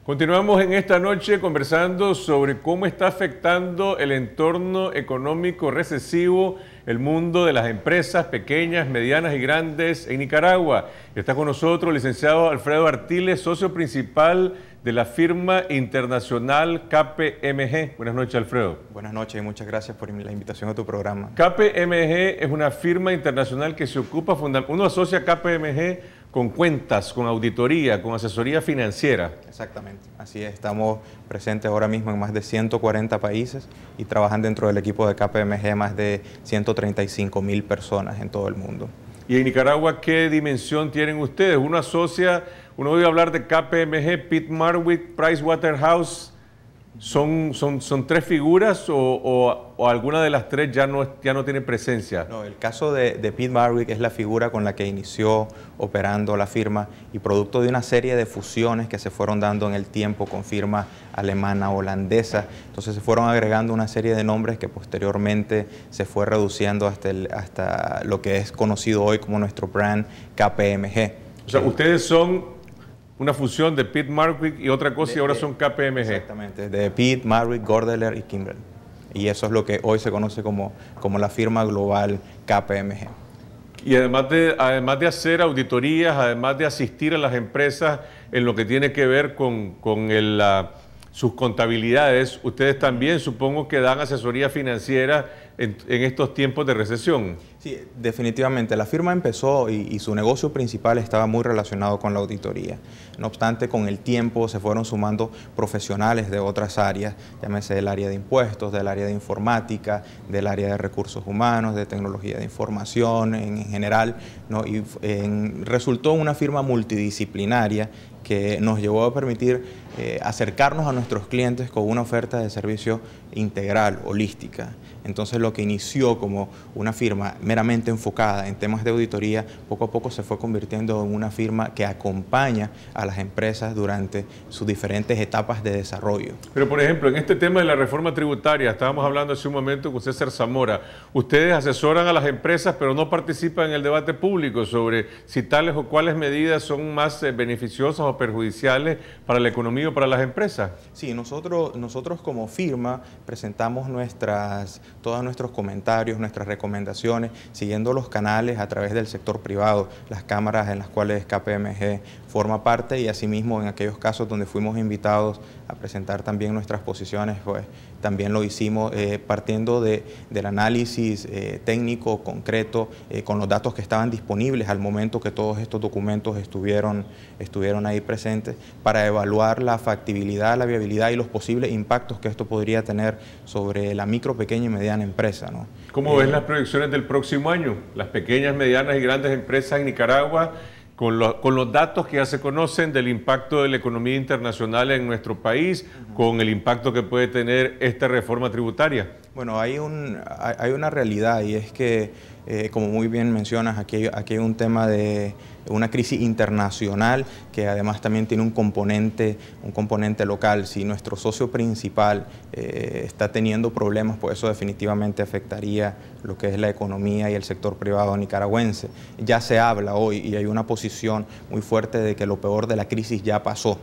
Continuamos en esta noche conversando sobre cómo está afectando el entorno económico recesivo el mundo de las empresas pequeñas, medianas y grandes en Nicaragua. Está con nosotros el licenciado Alfredo Artiles, socio principal de la firma internacional KPMG. Buenas noches, Alfredo. Buenas noches y muchas gracias por la invitación a tu programa. KPMG es una firma internacional que se ocupa, uno asocia KPMG con cuentas, con auditoría, con asesoría financiera. Exactamente, así es. Estamos presentes ahora mismo en más de 140 países y trabajan dentro del equipo de KPMG más de 135.000 personas en todo el mundo. ¿Y en Nicaragua qué dimensión tienen ustedes? Uno oye hablar de KPMG, Pitt Marwick, Pricewaterhouse. ¿Son tres figuras o alguna de las tres ya no tiene presencia? No, el caso de Pitt Marwick es la figura con la que inició operando la firma y producto de una serie de fusiones que se fueron dando en el tiempo con firma alemana, holandesa. Entonces se fueron agregando una serie de nombres que posteriormente se fue reduciendo hasta lo que es conocido hoy como nuestro brand KPMG. O sea, ustedes son una fusión de Pitt Marwick y otra cosa y ahora son KPMG. Exactamente, de Pitt, Marwick, Gordeler y Kimberly. Y eso es lo que hoy se conoce como la firma global KPMG. Y además de hacer auditorías, además de asistir a las empresas en lo que tiene que ver con sus contabilidades, ustedes también supongo que dan asesoría financiera en estos tiempos de recesión. Sí, definitivamente. La firma empezó y su negocio principal estaba muy relacionado con la auditoría. No obstante, con el tiempo se fueron sumando profesionales de otras áreas, llámese del área de impuestos, del área de informática, del área de recursos humanos, de tecnología de información en general, ¿no? Y resultó una firma multidisciplinaria que nos llevó a permitir acercarnos a nuestros clientes con una oferta de servicio integral, holística. Entonces lo que inició como una firma meramente enfocada en temas de auditoría, poco a poco se fue convirtiendo en una firma que acompaña a las empresas durante sus diferentes etapas de desarrollo. Pero por ejemplo, en este tema de la reforma tributaria, estábamos hablando hace un momento con César Zamora, ustedes asesoran a las empresas pero no participan en el debate público sobre si tales o cuáles medidas son más beneficiosas o perjudiciales para la economía o para las empresas. Sí, nosotros como firma presentamos todos nuestros comentarios, nuestras recomendaciones, siguiendo los canales a través del sector privado, las cámaras en las cuales KPMG forma parte y asimismo en aquellos casos donde fuimos invitados a presentar también nuestras posiciones, pues también lo hicimos partiendo del análisis técnico, concreto, con los datos que estaban disponibles al momento que todos estos documentos estuvieron ahí presentes para evaluar la factibilidad, la viabilidad y los posibles impactos que esto podría tener sobre la micro, pequeña y mediana empresa, ¿no? ¿Cómo ven las proyecciones del próximo año? Las pequeñas, medianas y grandes empresas en Nicaragua, con los datos que ya se conocen del impacto de la economía internacional en nuestro país, con el impacto que puede tener esta reforma tributaria. Bueno, hay una realidad y es que, como muy bien mencionas, aquí hay un tema de una crisis internacional que además también tiene un componente local. Si nuestro socio principal está teniendo problemas, pues eso definitivamente afectaría lo que es la economía y el sector privado nicaragüense. Ya se habla hoy y hay una posición muy fuerte de que lo peor de la crisis ya pasó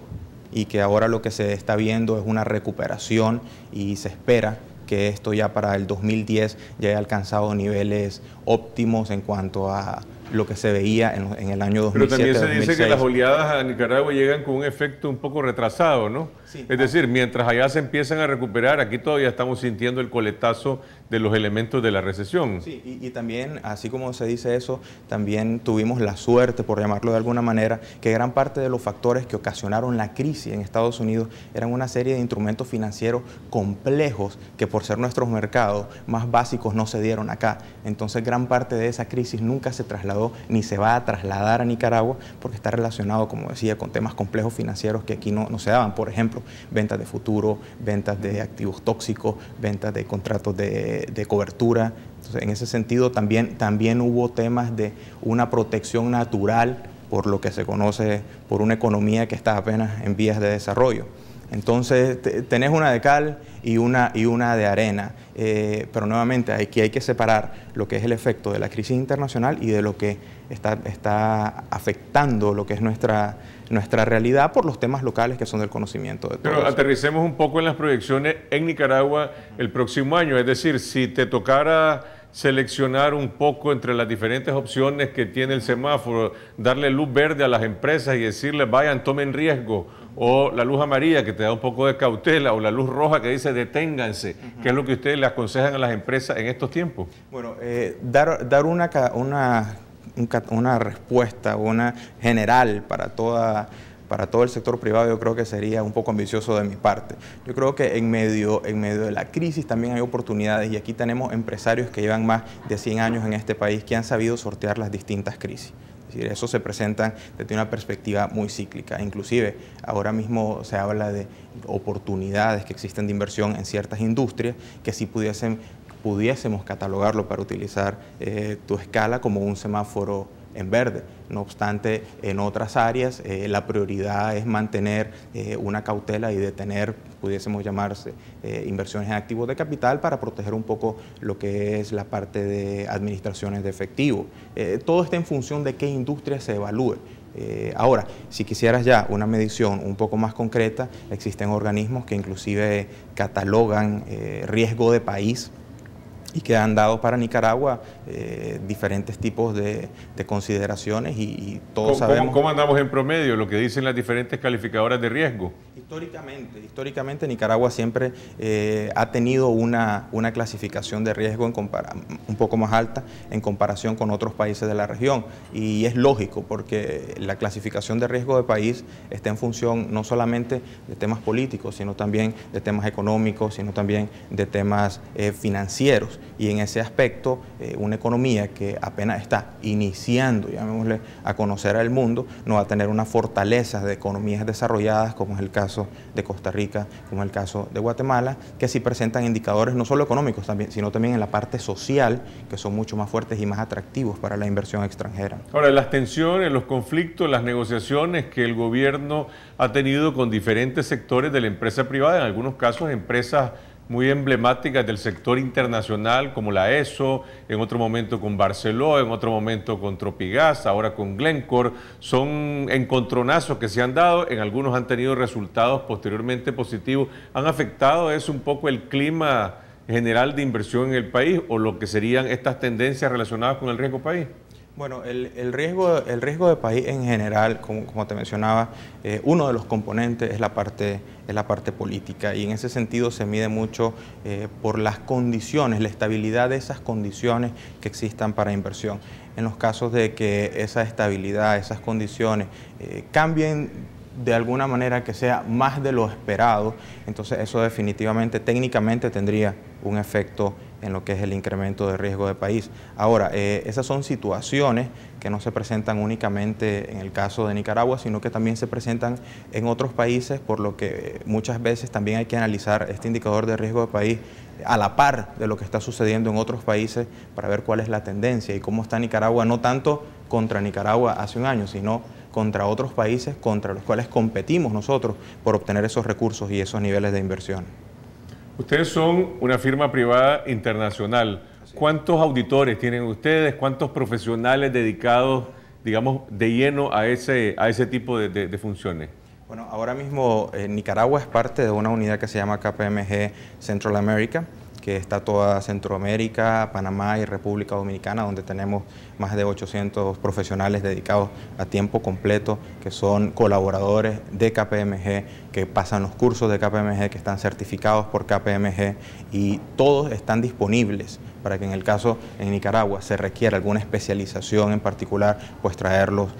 y que ahora lo que se está viendo es una recuperación y se espera que esto ya para el 2010 ya haya alcanzado niveles óptimos en cuanto a lo que se veía en el año 2007. Pero también se 2006. dice que las oleadas a Nicaragua llegan con un efecto un poco retrasado, ¿no? Sí. Es decir, mientras allá se empiezan a recuperar, aquí todavía estamos sintiendo el coletazo de los elementos de la recesión. Sí, y también, así como se dice eso, también tuvimos la suerte, por llamarlo de alguna manera, que gran parte de los factores que ocasionaron la crisis en Estados Unidos eran una serie de instrumentos financieros complejos que por ser nuestros mercados más básicos no se dieron acá. Entonces gran parte de esa crisis nunca se trasladó ni se va a trasladar a Nicaragua porque está relacionado, como decía, con temas complejos financieros que aquí no se daban. Por ejemplo, ventas de futuro, ventas de activos tóxicos, ventas de contratos de cobertura. Entonces, en ese sentido también hubo temas de una protección natural por lo que se conoce por una economía que está apenas en vías de desarrollo. Entonces tenés una de cal y una de arena, pero nuevamente aquí hay que separar lo que es el efecto de la crisis internacional y de lo que está afectando lo que es nuestra realidad por los temas locales que son del conocimiento de todos. Pero aterricemos un poco en las proyecciones en Nicaragua el próximo año, es decir, si te tocara seleccionar un poco entre las diferentes opciones que tiene el semáforo, darle luz verde a las empresas y decirles vayan, tomen riesgo, o la luz amarilla que te da un poco de cautela, o la luz roja que dice deténganse, ¿qué es lo que ustedes le aconsejan a las empresas en estos tiempos? Bueno, dar una respuesta, una general para todo el sector privado, yo creo que sería un poco ambicioso de mi parte. Yo creo que en medio de la crisis también hay oportunidades, y aquí tenemos empresarios que llevan más de 100 años en este país que han sabido sortear las distintas crisis. Es decir, eso se presenta desde una perspectiva muy cíclica. Inclusive ahora mismo se habla de oportunidades que existen de inversión en ciertas industrias que si pudiésemos catalogarlo para utilizar tu escala como un semáforo en verde. No obstante, en otras áreas la prioridad es mantener una cautela y detener, pudiésemos llamarse, inversiones en activos de capital para proteger un poco lo que es la parte de administraciones de efectivo. Todo está en función de qué industria se evalúe. Ahora, si quisieras ya una medición un poco más concreta, existen organismos que inclusive catalogan riesgo de país y que han dado para Nicaragua diferentes tipos de consideraciones y todos sabemos... ¿Cómo andamos en promedio, lo que dicen las diferentes calificadoras de riesgo? Históricamente Nicaragua siempre ha tenido una clasificación de riesgo un poco más alta en comparación con otros países de la región, y es lógico porque la clasificación de riesgo de país está en función no solamente de temas políticos, sino también de temas económicos, sino también de temas financieros, y en ese aspecto una economía que apenas está iniciando, llamémosle, a conocer al mundo, no va a tener una fortaleza de economías desarrolladas como es el caso de Costa Rica, como es el caso de Guatemala, que sí presentan indicadores no solo económicos también, sino también en la parte social, que son mucho más fuertes y más atractivos para la inversión extranjera. Ahora, las tensiones, los conflictos, las negociaciones que el gobierno ha tenido con diferentes sectores de la empresa privada, en algunos casos empresas muy emblemáticas del sector internacional como la ESO, en otro momento con Barceló, en otro momento con Tropigas, ahora con Glencore, son encontronazos que se han dado, en algunos han tenido resultados posteriormente positivos. ¿Han afectado eso un poco el clima general de inversión en el país o lo que serían estas tendencias relacionadas con el riesgo país? Bueno, el riesgo de país en general, como te mencionaba, uno de los componentes es la parte política, y en ese sentido se mide mucho por las condiciones, la estabilidad de esas condiciones que existan para inversión. En los casos de que esa estabilidad, esas condiciones cambien de alguna manera que sea más de lo esperado, entonces eso definitivamente, técnicamente tendría un efecto en lo que es el incremento de riesgo de país. Ahora, esas son situaciones que no se presentan únicamente en el caso de Nicaragua, sino que también se presentan en otros países, por lo que muchas veces también hay que analizar este indicador de riesgo de país a la par de lo que está sucediendo en otros países para ver cuál es la tendencia y cómo está Nicaragua, no tanto contra Nicaragua hace un año, sino contra otros países contra los cuales competimos nosotros por obtener esos recursos y esos niveles de inversión. Ustedes son una firma privada internacional. ¿Cuántos auditores tienen ustedes? ¿Cuántos profesionales dedicados, digamos, de lleno a ese tipo de funciones? Bueno, ahora mismo Nicaragua es parte de una unidad que se llama KPMG Central America, que está toda Centroamérica, Panamá y República Dominicana, donde tenemos más de 800 profesionales dedicados a tiempo completo, que son colaboradores de KPMG, que pasan los cursos de KPMG, que están certificados por KPMG, y todos están disponibles para que en el caso en Nicaragua se requiera alguna especialización en particular, pues traerlos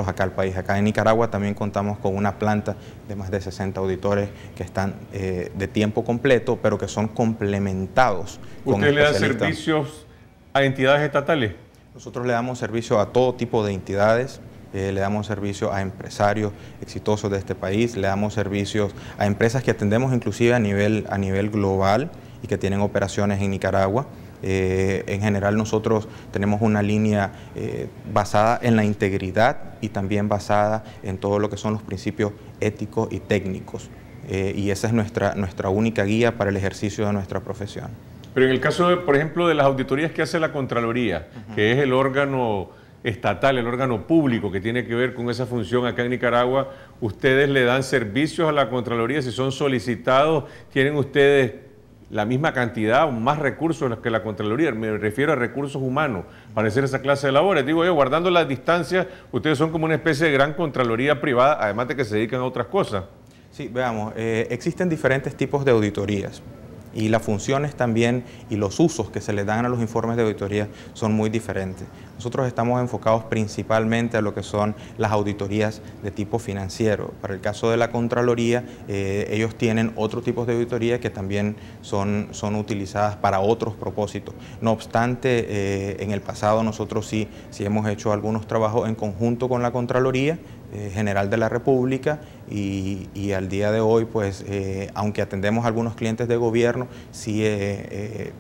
acá al país. Acá en Nicaragua también contamos con una planta de más de 60 auditores que están de tiempo completo, pero que son complementados con ¿Usted le da especialistas. Servicios a entidades estatales? Nosotros le damos servicio a todo tipo de entidades. Le damos servicio a empresarios exitosos de este país, le damos servicios a empresas que atendemos inclusive a nivel global y que tienen operaciones en Nicaragua. En general nosotros tenemos una línea basada en la integridad y también basada en todo lo que son los principios éticos y técnicos. y esa es nuestra única guía para el ejercicio de nuestra profesión. Pero en el caso, por ejemplo, de las auditorías que hace la Contraloría, que es el órgano estatal, el órgano público que tiene que ver con esa función acá en Nicaragua, ¿ustedes le dan servicios a la Contraloría? Si son solicitados, ¿tienen ustedes la misma cantidad o más recursos que la Contraloría? Me refiero a recursos humanos para hacer esa clase de labores. Digo yo, guardando las distancias, ustedes son como una especie de gran Contraloría privada, además de que se dedican a otras cosas. Sí, veamos, existen diferentes tipos de auditorías. Y las funciones también y los usos que se les dan a los informes de auditoría son muy diferentes. Nosotros estamos enfocados principalmente a lo que son las auditorías de tipo financiero. Para el caso de la Contraloría, ellos tienen otros tipos de auditoría que también son utilizadas para otros propósitos. No obstante, en el pasado nosotros sí hemos hecho algunos trabajos en conjunto con la Contraloría General de la República y al día de hoy, pues, aunque atendemos a algunos clientes de gobierno, sí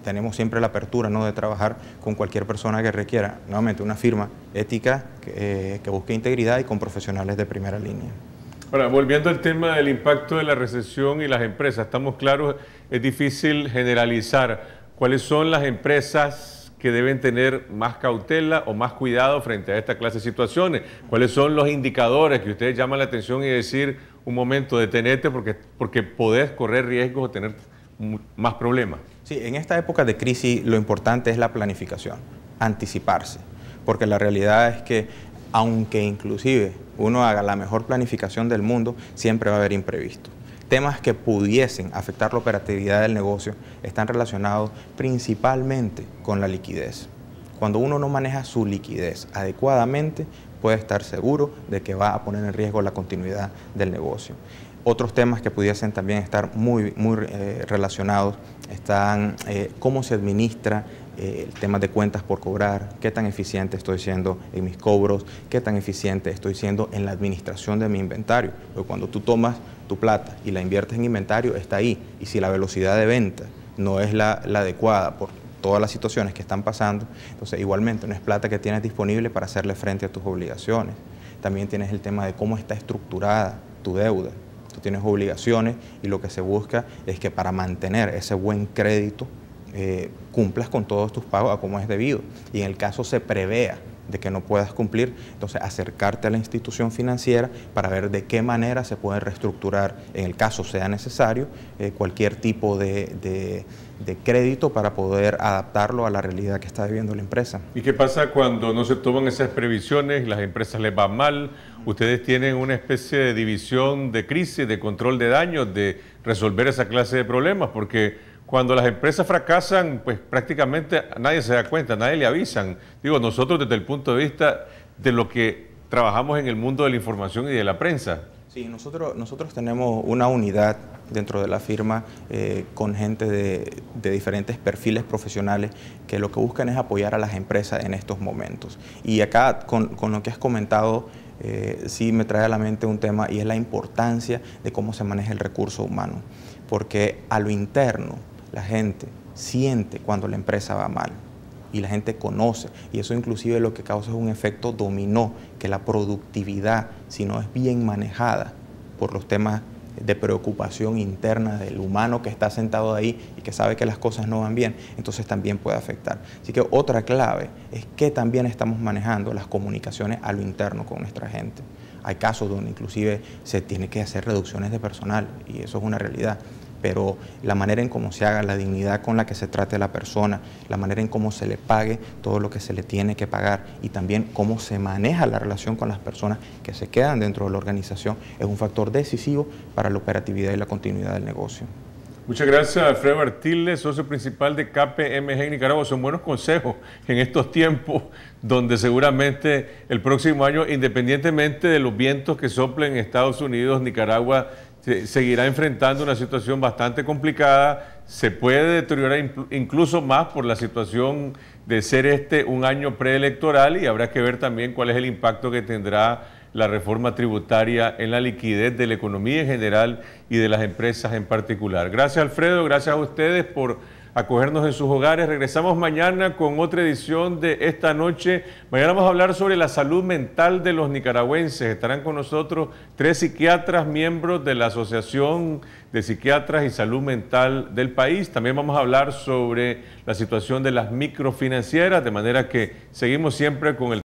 tenemos siempre la apertura, ¿no?, de trabajar con cualquier persona que requiera, nuevamente, una firma ética que busque integridad y con profesionales de primera línea. Ahora, volviendo al tema del impacto de la recesión y las empresas, estamos claros, es difícil generalizar cuáles son las empresas que deben tener más cautela o más cuidado frente a esta clase de situaciones. ¿Cuáles son los indicadores que ustedes llaman la atención y decir, un momento, detenete porque podés correr riesgos o tener más problemas? Sí, en esta época de crisis lo importante es la planificación, anticiparse, porque la realidad es que aunque inclusive uno haga la mejor planificación del mundo, siempre va a haber imprevistos. Temas que pudiesen afectar la operatividad del negocio están relacionados principalmente con la liquidez. Cuando uno no maneja su liquidez adecuadamente, puede estar seguro de que va a poner en riesgo la continuidad del negocio. Otros temas que pudiesen también estar muy relacionados están cómo se administra el tema de cuentas por cobrar, qué tan eficiente estoy siendo en mis cobros, qué tan eficiente estoy siendo en la administración de mi inventario. Porque cuando tú tomas tu plata y la inviertes en inventario, está ahí. Y si la velocidad de venta no es la adecuada por todas las situaciones que están pasando, entonces igualmente no es plata que tienes disponible para hacerle frente a tus obligaciones. También tienes el tema de cómo está estructurada tu deuda. Tú tienes obligaciones y lo que se busca es que para mantener ese buen crédito cumplas con todos tus pagos a como es debido. Y en el caso se prevea de que no puedas cumplir, entonces acercarte a la institución financiera para ver de qué manera se puede reestructurar, en el caso sea necesario, cualquier tipo de crédito para poder adaptarlo a la realidad que está viviendo la empresa. ¿Y qué pasa cuando no se toman esas previsiones, las empresas les va mal? Ustedes tienen una especie de división de crisis, de control de daños, de resolver esa clase de problemas, porque cuando las empresas fracasan, pues prácticamente nadie se da cuenta, nadie le avisan. Digo, nosotros desde el punto de vista de lo que trabajamos en el mundo de la información y de la prensa. Sí, nosotros tenemos una unidad dentro de la firma con gente de diferentes perfiles profesionales que lo que buscan es apoyar a las empresas en estos momentos. Y acá, con lo que has comentado, sí me trae a la mente un tema y es la importancia de cómo se maneja el recurso humano. Porque a lo interno, la gente siente cuando la empresa va mal y la gente conoce, y eso inclusive lo que causa es un efecto dominó, que la productividad, si no es bien manejada por los temas de preocupación interna del humano que está sentado ahí y que sabe que las cosas no van bien, entonces también puede afectar. Así que otra clave es que también estamos manejando las comunicaciones a lo interno con nuestra gente. Hay casos donde inclusive se tiene que hacer reducciones de personal y eso es una realidad. Pero la manera en cómo se haga, la dignidad con la que se trate a la persona, la manera en cómo se le pague todo lo que se le tiene que pagar y también cómo se maneja la relación con las personas que se quedan dentro de la organización es un factor decisivo para la operatividad y la continuidad del negocio. Muchas gracias, Alfredo Artiles, socio principal de KPMG en Nicaragua. Son buenos consejos en estos tiempos donde seguramente el próximo año, independientemente de los vientos que soplen en Estados Unidos, Nicaragua seguirá enfrentando una situación bastante complicada, se puede deteriorar incluso más por la situación de ser un año preelectoral y habrá que ver también cuál es el impacto que tendrá la reforma tributaria en la liquidez de la economía en general y de las empresas en particular. Gracias, Alfredo, gracias a ustedes por acogernos en sus hogares. Regresamos mañana con otra edición de Esta Noche. Mañana vamos a hablar sobre la salud mental de los nicaragüenses. Estarán con nosotros 3 psiquiatras, miembros de la Asociación de Psiquiatras y Salud Mental del país. También vamos a hablar sobre la situación de las microfinancieras, de manera que seguimos siempre con el